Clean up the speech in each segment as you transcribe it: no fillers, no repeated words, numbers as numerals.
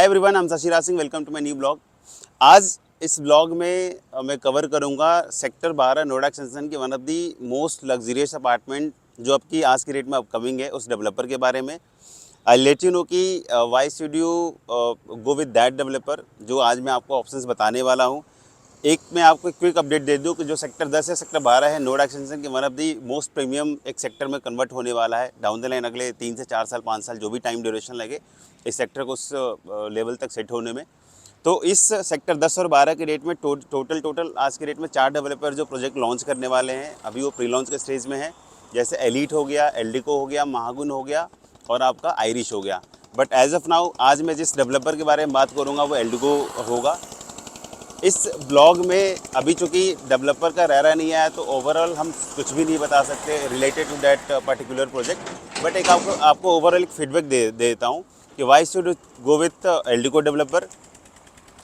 Hi everyone, I am Shashiraj Singh. Welcome to my new blog. आज इस blog में मैं कवर करूंगा सेक्टर 12 नोएडा एक्सटेंशन की one of the most luxurious apartment जो आपकी आज की डेट में अपकमिंग है, उस डेवलपर के बारे में। आई लेट यू नो कि why should you go with that developer, जो आज मैं आपको ऑप्शंस बताने वाला हूँ। एक मैं आपको एक क्विक अपडेट दे दूं कि जो सेक्टर 10 है, सेक्टर 12 है, नोएडा एक्सटेंशन के one of the most premium एक सेक्टर में कन्वर्ट होने वाला है डाउन द लाइन। अगले 3 से 4 साल 5 साल जो भी टाइम ड्यूरेशन लगे इस सेक्टर को उस लेवल तक सेट होने में। तो इस सेक्टर 10 और 12 के डेट में टोटल आज के डेट में 4 डेवलपर जो प्रोजेक्ट लॉन्च करने वाले हैं, अभी वो प्री लॉन्च के स्टेज में है। जैसे एलीट हो गया, एल्डिको हो गया, महागुन हो गया और आपका आयरिश हो गया। बट एज ऑफ नाउ आज मैं जिस डेवलपर के बारे में बात करूँगा वो एल्डिको होगा। इस ब्लॉग में अभी चूँकि डेवलपर का रह नहीं आया तो ओवरऑल हम कुछ भी नहीं बता सकते related to that particular project. But एक आपको ओवरऑल एक फीडबैक दे देता हूँ कि why should go with Eldeco developer.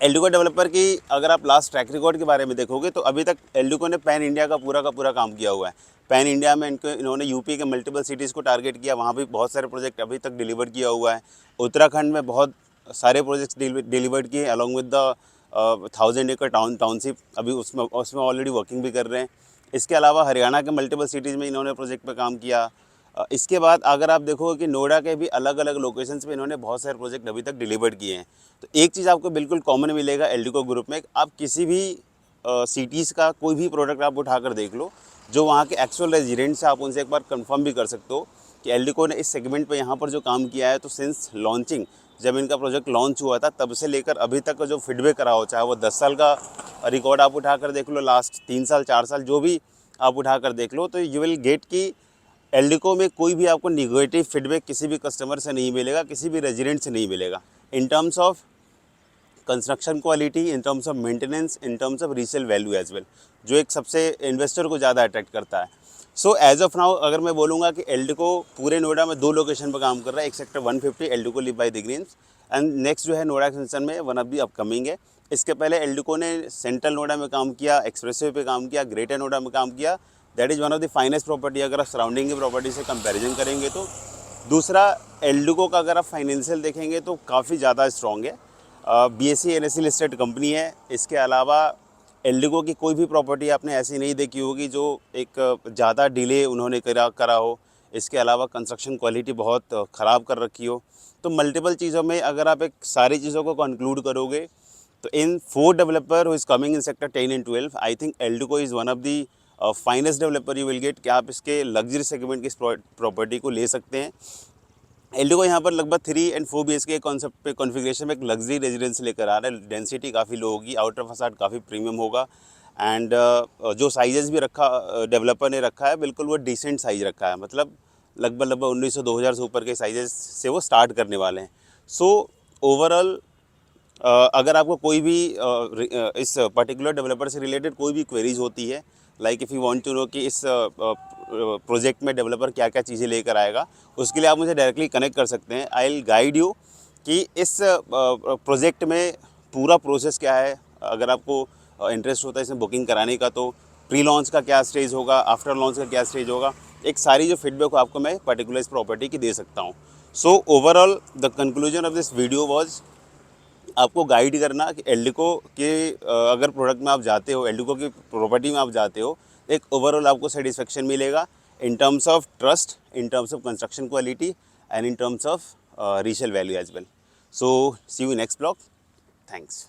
Eldeco developer की अगर आप लास्ट ट्रैक रिकॉर्ड के बारे में देखोगे तो अभी तक एल्डिको ने पैन इंडिया का पूरा काम किया हुआ है। पैन इंडिया में इन्होंने यूपी के मल्टीपल सिटीज़ को टारगेट किया, वहाँ भी बहुत सारे प्रोजेक्ट अभी तक डिलीवर किया हुआ है। उत्तराखंड में बहुत सारे प्रोजेक्ट्स डिलीवर्ड किए अलॉन्ग विद द 1000 एकड़ टाउनशिप, अभी उसमें ऑलरेडी वर्किंग भी कर रहे हैं। इसके अलावा हरियाणा के मल्टीपल सिटीज़ में इन्होंने प्रोजेक्ट पे काम किया। इसके बाद अगर आप देखोगे कि नोएडा के भी अलग अलग लोकेशंस पे इन्होंने बहुत सारे प्रोजेक्ट अभी तक डिलीवर्ड किए हैं। तो एक चीज़ आपको बिल्कुल कॉमन मिलेगा एल्डिको ग्रुप में, आप किसी भी सिटीज़ का कोई भी प्रोडक्ट आप उठाकर देख लो, जो वहाँ के एक्चुअल रेजिडेंट्स हैं, आप उनसे एक बार कंफर्म भी कर सकते हो कि एल्डिको ने इस सेगमेंट पे यहाँ पर जो काम किया है, तो सिंस लॉन्चिंग जब इनका प्रोजेक्ट लॉन्च हुआ था तब से लेकर अभी तक जो फीडबैक रहा हो, चाहे वो 10 साल का रिकॉर्ड आप उठाकर देख लो, लास्ट 3 साल 4 साल जो भी आप उठाकर देख लो, तो यू विल गेट कि एल्डिको में कोई भी आपको निगेटिव फीडबैक किसी भी कस्टमर से नहीं मिलेगा, किसी भी रेजिडेंट से नहीं मिलेगा। In terms of construction quality, in terms of maintenance, in terms of resale value as well, जो एक सबसे इन्वेस्टर को ज़्यादा अट्रैक्ट करता है। सो एज ऑफ नाउ अगर मैं बोलूँगा कि एल्डिको पूरे नोएडा में 2 लोकेशन पर काम कर रहा है, एक sector 150 Eldeco live by the greens, and next जो है नोएडा एक्सटेंशन में वन ऑफ दी अपकमिंग है। इसके पहले एल्डिको ने सेंट्रल नोएडा में काम किया, एक्सप्रेसवे पे काम किया, ग्रेटर नोएडा में काम किया। That is one of the finest property अगर आप सराउंडिंग की प्रॉपर्टी से कंपैरिजन करेंगे तो। दूसरा, एल्डिको का अगर आप फाइनेंशियल देखेंगे तो काफ़ी ज़्यादा स्ट्रॉन्ग है, BSE NSE लिस्टेड कंपनी है। इसके अलावा एल्डिको की कोई भी प्रॉपर्टी आपने ऐसी नहीं देखी होगी जो एक ज़्यादा डिले उन्होंने करा हो। इसके अलावा कंस्ट्रक्शन क्वालिटी बहुत ख़राब कर रखी हो। तो मल्टीपल चीज़ों में अगर आप एक सारी चीज़ों को कंक्लूड करोगे तो इन 4 developer who is coming in sector 10 and 12, I think Eldeco is one of the finest developer you will get, कि आप इसके लग्जरी सेगमेंट की प्रॉपर्टी को ले सकते हैं। एल्डिको यहाँ पर लगभग 3 and 4 BHK के कॉन्सेप्ट पे कॉन्फ़िगरेशन में एक लग्जरी रेजिडेंस लेकर आ रहा है। डेंसिटी काफ़ी लो होगी, आउटर फसाड काफ़ी प्रीमियम होगा, एंड जो साइजेस भी रखा डेवलपर ने रखा है बिल्कुल वो डिसेंट साइज़ रखा है, मतलब लगभग 1900-2000 से ऊपर के साइजेस से वो स्टार्ट करने वाले हैं। सो ओवरऑल अगर आपको कोई भी इस पर्टिकुलर डेवलपर से रिलेटेड कोई भी क्वेरीज होती है, like if you want to know कि इस प्रोजेक्ट में डेवलपर क्या क्या चीज़ें लेकर आएगा, उसके लिए आप मुझे डायरेक्टली कनेक्ट कर सकते हैं। आई विल गाइड यू कि इस प्रोजेक्ट में पूरा प्रोसेस क्या है। अगर आपको इंटरेस्ट होता है इसमें बुकिंग कराने का, तो प्री लॉन्च का क्या स्टेज होगा, आफ्टर लॉन्च का क्या स्टेज होगा, एक सारी जो फीडबैक हो आपको मैं पर्टिकुलर इस प्रॉपर्टी की दे सकता हूँ। So overall the conclusion of this video was आपको गाइड करना कि एल्डिको के अगर प्रोडक्ट में आप जाते हो, एल्डिको की प्रॉपर्टी में आप जाते हो, एक ओवरऑल आपको सेटिस्फेक्शन मिलेगा in terms of trust, in terms of construction quality and in terms of resale value as well. So see you next blog. Thanks.